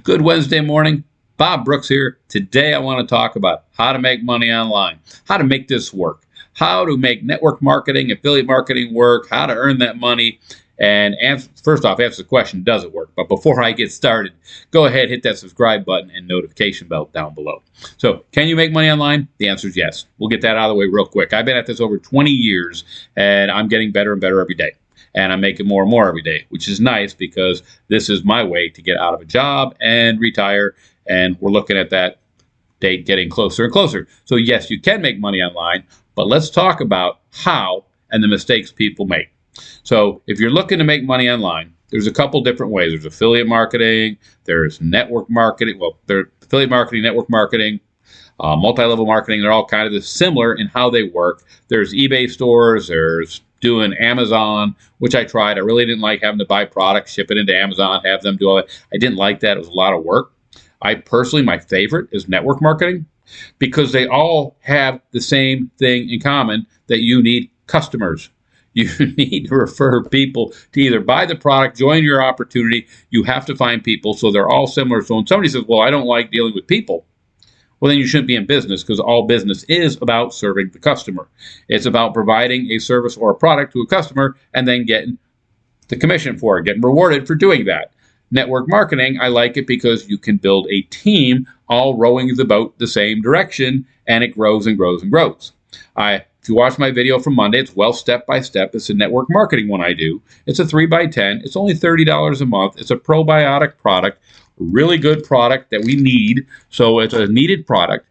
Good Wednesday morning. Bob Brooks here. Today I want to talk about how to make money online, how to make this work, how to make network marketing, affiliate marketing work, how to earn that money. And first off, answer the question, does it work? But before I get started, go ahead, hit that subscribe button and notification bell down below. So, can you make money online? The answer is yes. We'll get that out of the way real quick. I've been at this over 20 years, and I'm getting better and better every day. And I'm making more and more every day, which is nice because this is my way to get out of a job and retire. And we're looking at that date getting closer and closer. So yes, you can make money online, but let's talk about how and the mistakes people make. So if you're looking to make money online, there's a couple different ways. There's affiliate marketing, there's network marketing. Well, there's affiliate marketing, network marketing, multi-level marketing. They're all kind of similar in how they work. There's eBay stores, there's doing Amazon, which I tried. I really didn't like having to buy products, ship it into Amazon, have them do all that. I didn't like that. It was a lot of work. I personally, my favorite is network marketing because they all have the same thing in common, that you need customers. You need to refer people to either buy the product, join your opportunity. You have to find people. So they're all similar. So when somebody says, well, I don't like dealing with people, well, then you shouldn't be in business, because all business is about serving the customer. It's about providing a service or a product to a customer and then getting the commission for it, getting rewarded for doing that. Network marketing, I like it because you can build a team all rowing the boat the same direction, and it grows and grows and grows. If you watch my video from Monday, it's well step by step. It's a network marketing one I do. It's a 3x10. It's only $30 a month. It's a probiotic product. Really good product that we need. So it's a needed product.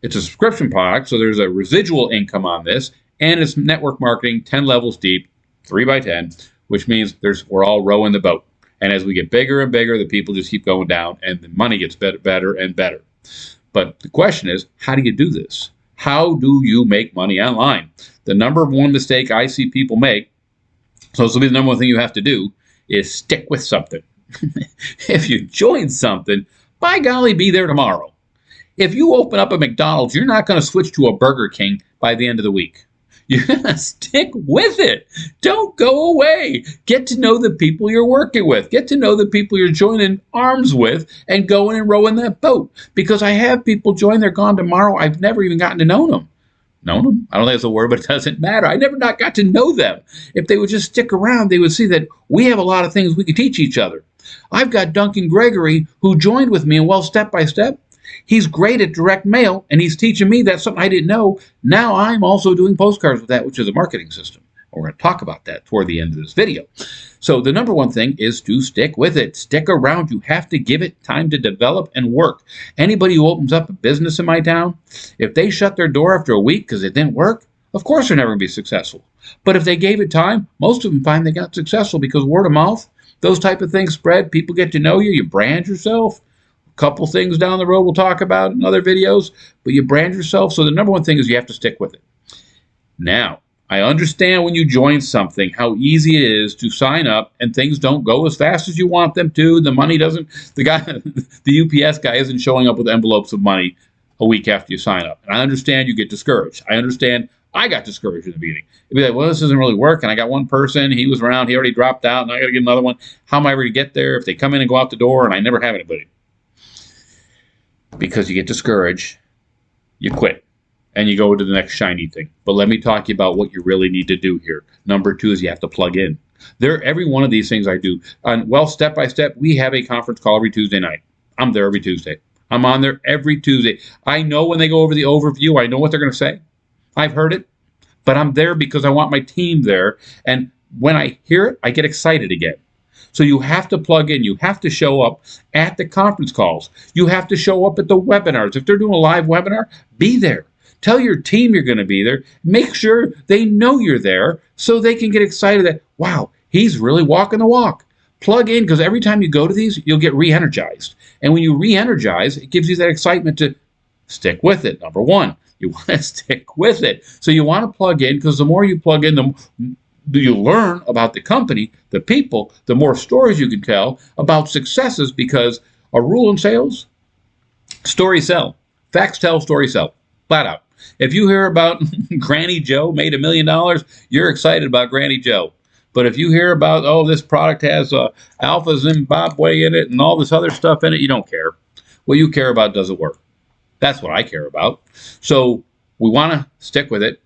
It's a subscription product, so there's a residual income on this, and it's network marketing 10 levels deep, 3x10, which means we're all rowing the boat. And as we get bigger and bigger, the people just keep going down, and the money gets better and better. But the question is, how do you do this? How do you make money online? The number one mistake I see people make, so this will be the number one thing you have to do, is stick with something. If you join something, by golly, be there tomorrow. If you open up a McDonald's, you're not going to switch to a Burger King by the end of the week. You're going to stick with it. Don't go away. Get to know the people you're working with. Get to know the people you're joining arms with and going and rowing that boat. Because I have people join, they're gone tomorrow. I've never even gotten to know them. Known them? I don't think that's a word, but it doesn't matter. I never not got to know them. If they would just stick around, they would see that we have a lot of things we could teach each other. I've got Duncan Gregory, who joined with me, and well, step by step, he's great at direct mail, and he's teaching me that's something I didn't know. Now I'm also doing postcards with that, which is a marketing system. We're going to talk about that toward the end of this video. So the number one thing is to stick with it. Stick around. You have to give it time to develop and work. Anybody who opens up a business in my town, if they shut their door after a week because it didn't work, of course they're never going to be successful. But if they gave it time, most of them find they got successful because word of mouth, those type of things spread. People get to know you. You brand yourself. A couple things down the road we'll talk about in other videos, but you brand yourself. So the number one thing is you have to stick with it. Now, I understand when you join something how easy it is to sign up and things don't go as fast as you want them to. The money doesn't, the UPS guy isn't showing up with envelopes of money a week after you sign up. And I understand you get discouraged. I understand I got discouraged in the beginning. It'd be like, well, this isn't really working. I got one person, he was around, he already dropped out, and I got to get another one. How am I ever going to get there if they come in and go out the door and I never have anybody? Because you get discouraged, you quit, and you go to the next shiny thing. But let me talk to you about what you really need to do here. Number two is you have to plug in. Every one of these things I do. Well, step by step, we have a conference call every Tuesday night. I'm there every Tuesday. I'm on there every Tuesday. I know when they go over the overview, I know what they're going to say. I've heard it, but I'm there because I want my team there. And when I hear it, I get excited again. So you have to plug in. You have to show up at the conference calls. You have to show up at the webinars. If they're doing a live webinar, be there. Tell your team you're going to be there. Make sure they know you're there so they can get excited that, wow, he's really walking the walk. Plug in, because every time you go to these, you'll get re-energized. And when you re-energize, it gives you that excitement to stick with it. Number one, you want to stick with it. So you want to plug in, because the more you plug in, the more you learn about the company, the people, the more stories you can tell about successes, because a rule in sales, story sell. Facts tell, story sell. Flat out. If you hear about Granny Joe made $1 million, you're excited about Granny Joe. But if you hear about, oh, this product has Alpha Zimbabwe in it and all this other stuff in it, you don't care. What you care about, does it work? That's what I care about. So we want to stick with it.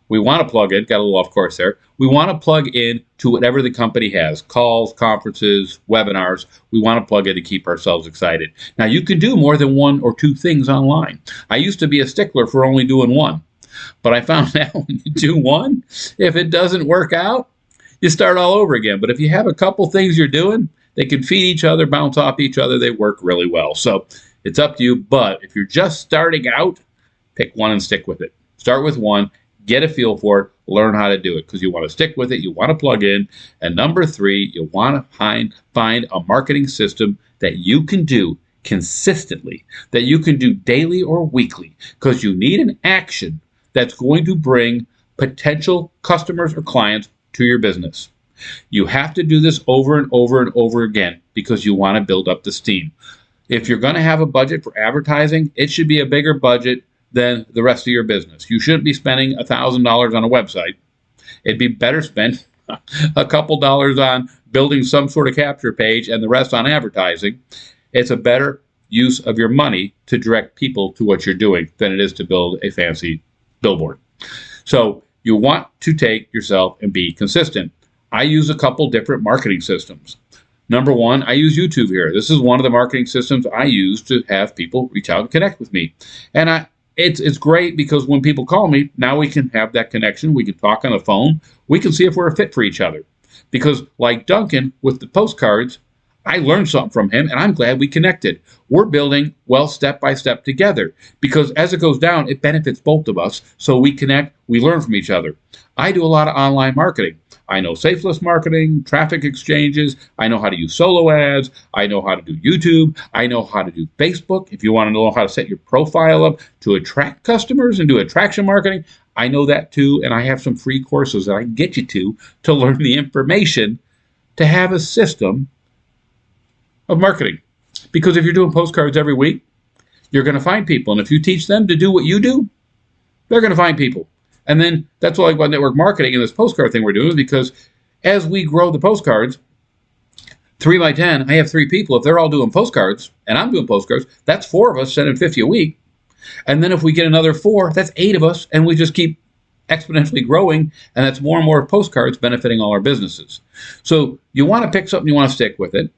We want to plug in, got a little off course there. We want to plug in to whatever the company has, calls, conferences, webinars. We want to plug in to keep ourselves excited. Now, you can do more than one or two things online. I used to be a stickler for only doing one, but I found out when you do one, if it doesn't work out, you start all over again. But if you have a couple things you're doing, they can feed each other, bounce off each other. They work really well. So it's up to you. But if you're just starting out, pick one and stick with it. Start with one. Get a feel for it, learn how to do it, because you want to stick with it, you want to plug in. And number three, you want to find a marketing system that you can do consistently, that you can do daily or weekly, because you need an action that's going to bring potential customers or clients to your business. You have to do this over and over and over again because you want to build up the steam. If you're going to have a budget for advertising, it should be a bigger budget than the rest of your business. You shouldn't be spending $1,000 on a website. It'd be better spent a couple dollars on building some sort of capture page and the rest on advertising. It's a better use of your money to direct people to what you're doing than it is to build a fancy billboard. So you want to take yourself and be consistent. I use a couple different marketing systems. Number one, I use YouTube here. This is one of the marketing systems I use to have people reach out and connect with me. And it's great because when people call me, now we can have that connection. We can talk on the phone. We can see if we're a fit for each other. Because like Duncan with the postcards, I learned something from him, and I'm glad we connected. We're building, well, step by step together. Because as it goes down, it benefits both of us. So we connect, we learn from each other. I do a lot of online marketing. I know safeless marketing, traffic exchanges. I know how to use solo ads. I know how to do YouTube. I know how to do Facebook. If you want to know how to set your profile up to attract customers and do attraction marketing, I know that too. And I have some free courses that I can get you to learn the information to have a system of marketing. Because if you're doing postcards every week, you're going to find people. And if you teach them to do what you do, they're going to find people. And then that's what I like about network marketing and this postcard thing we're doing, is because as we grow the postcards, 3 by 10, I have 3 people. If they're all doing postcards and I'm doing postcards, that's 4 of us sending 50 a week. And then if we get another 4, that's 8 of us, and we just keep exponentially growing, and that's more and more postcards benefiting all our businesses. So you want to pick something, you want to stick with it.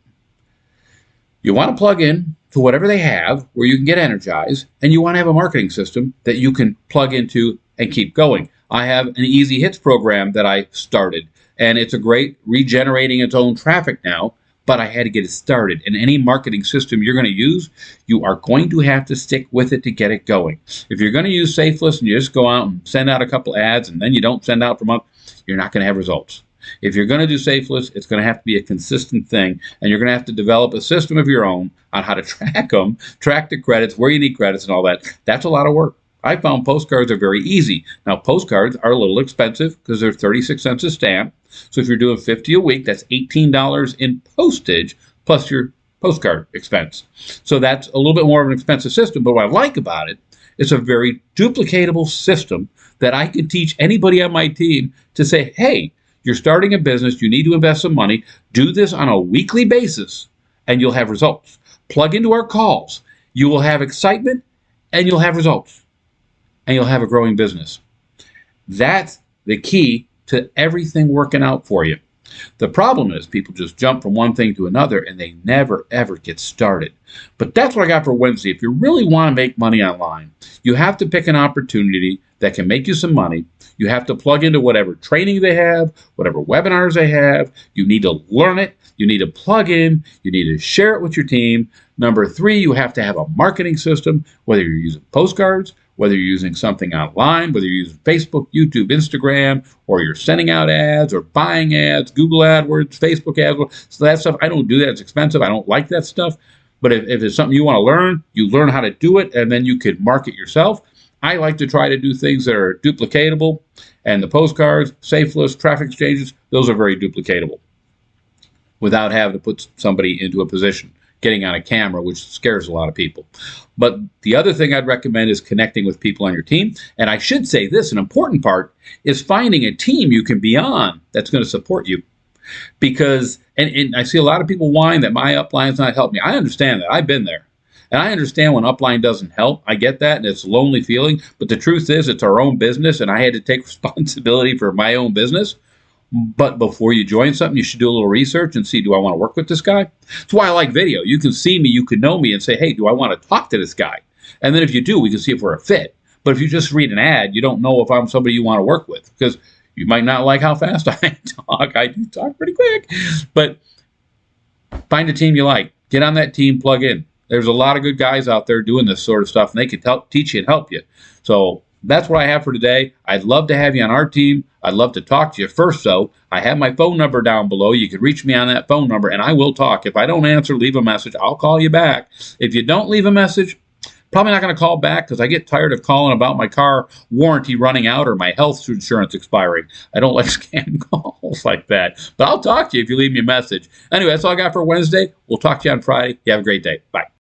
You want to plug in to whatever they have where you can get energized, and you want to have a marketing system that you can plug into and keep going. I have an easy hits program that I started, and it's a great regenerating its own traffic now, but I had to get it started. And any marketing system you're going to use, you are going to have to stick with it to get it going. If you're going to use Safeless and you just go out and send out a couple ads and then you don't send out for a month, you're not going to have results. If you're going to do Safeless, it's going to have to be a consistent thing, and you're going to have to develop a system of your own on how to track them, track the credits, where you need credits and all that. That's a lot of work. I found postcards are very easy. Now, postcards are a little expensive because they're 36 cents a stamp. So if you're doing 50 a week, that's $18 in postage plus your postcard expense. So that's a little bit more of an expensive system. But what I like about it, it's a very duplicatable system that I can teach anybody on my team to say, hey, you're starting a business, you need to invest some money, do this on a weekly basis, and you'll have results. Plug into our calls. You will have excitement, and you'll have results. And you'll have a growing business. That's the key to everything working out for you. The problem is people just jump from one thing to another and they never, ever get started. But that's what I got for Wednesday. If you really want to make money online, you have to pick an opportunity that can make you some money. You have to plug into whatever training they have, whatever webinars they have. You need to learn it. You need to plug in. You need to share it with your team. Number 3, you have to have a marketing system, whether you're using postcards, whether you're using something online, whether you're using Facebook, YouTube, Instagram, or you're sending out ads or buying ads, Google AdWords, Facebook AdWords. So that stuff, I don't do that. It's expensive. I don't like that stuff. But if it's something you want to learn, you learn how to do it, and then you could market yourself. I like to try to do things that are duplicatable, and the postcards, Safeless, traffic exchanges, those are very duplicatable without having to put somebody into a position, getting on a camera, which scares a lot of people. But the other thing I'd recommend is connecting with people on your team. And I should say this, an important part is finding a team you can be on that's going to support you. because and I see a lot of people whine that my upline's not helping me. I understand that. I've been there. And I understand when upline doesn't help. I get that, and it's a lonely feeling. But the truth is, it's our own business, and I had to take responsibility for my own business. But before you join something, you should do a little research and see, do I want to work with this guy? That's why I like video. You can see me, you can know me, and say, hey, do I want to talk to this guy? And then if you do, we can see if we're a fit. But if you just read an ad, you don't know if I'm somebody you want to work with, because you might not like how fast I talk. I do talk pretty quick. But find a team you like. Get on that team, plug in. There's a lot of good guys out there doing this sort of stuff, and they can teach you and help you. So that's what I have for today. I'd love to have you on our team. I'd love to talk to you. First, though, I have my phone number down below. You can reach me on that phone number, and I will talk. If I don't answer, leave a message. I'll call you back. If you don't leave a message, probably not going to call back, because I get tired of calling about my car warranty running out or my health insurance expiring. I don't like scam calls like that. But I'll talk to you if you leave me a message. Anyway, that's all I got for Wednesday. We'll talk to you on Friday. You have a great day. Bye.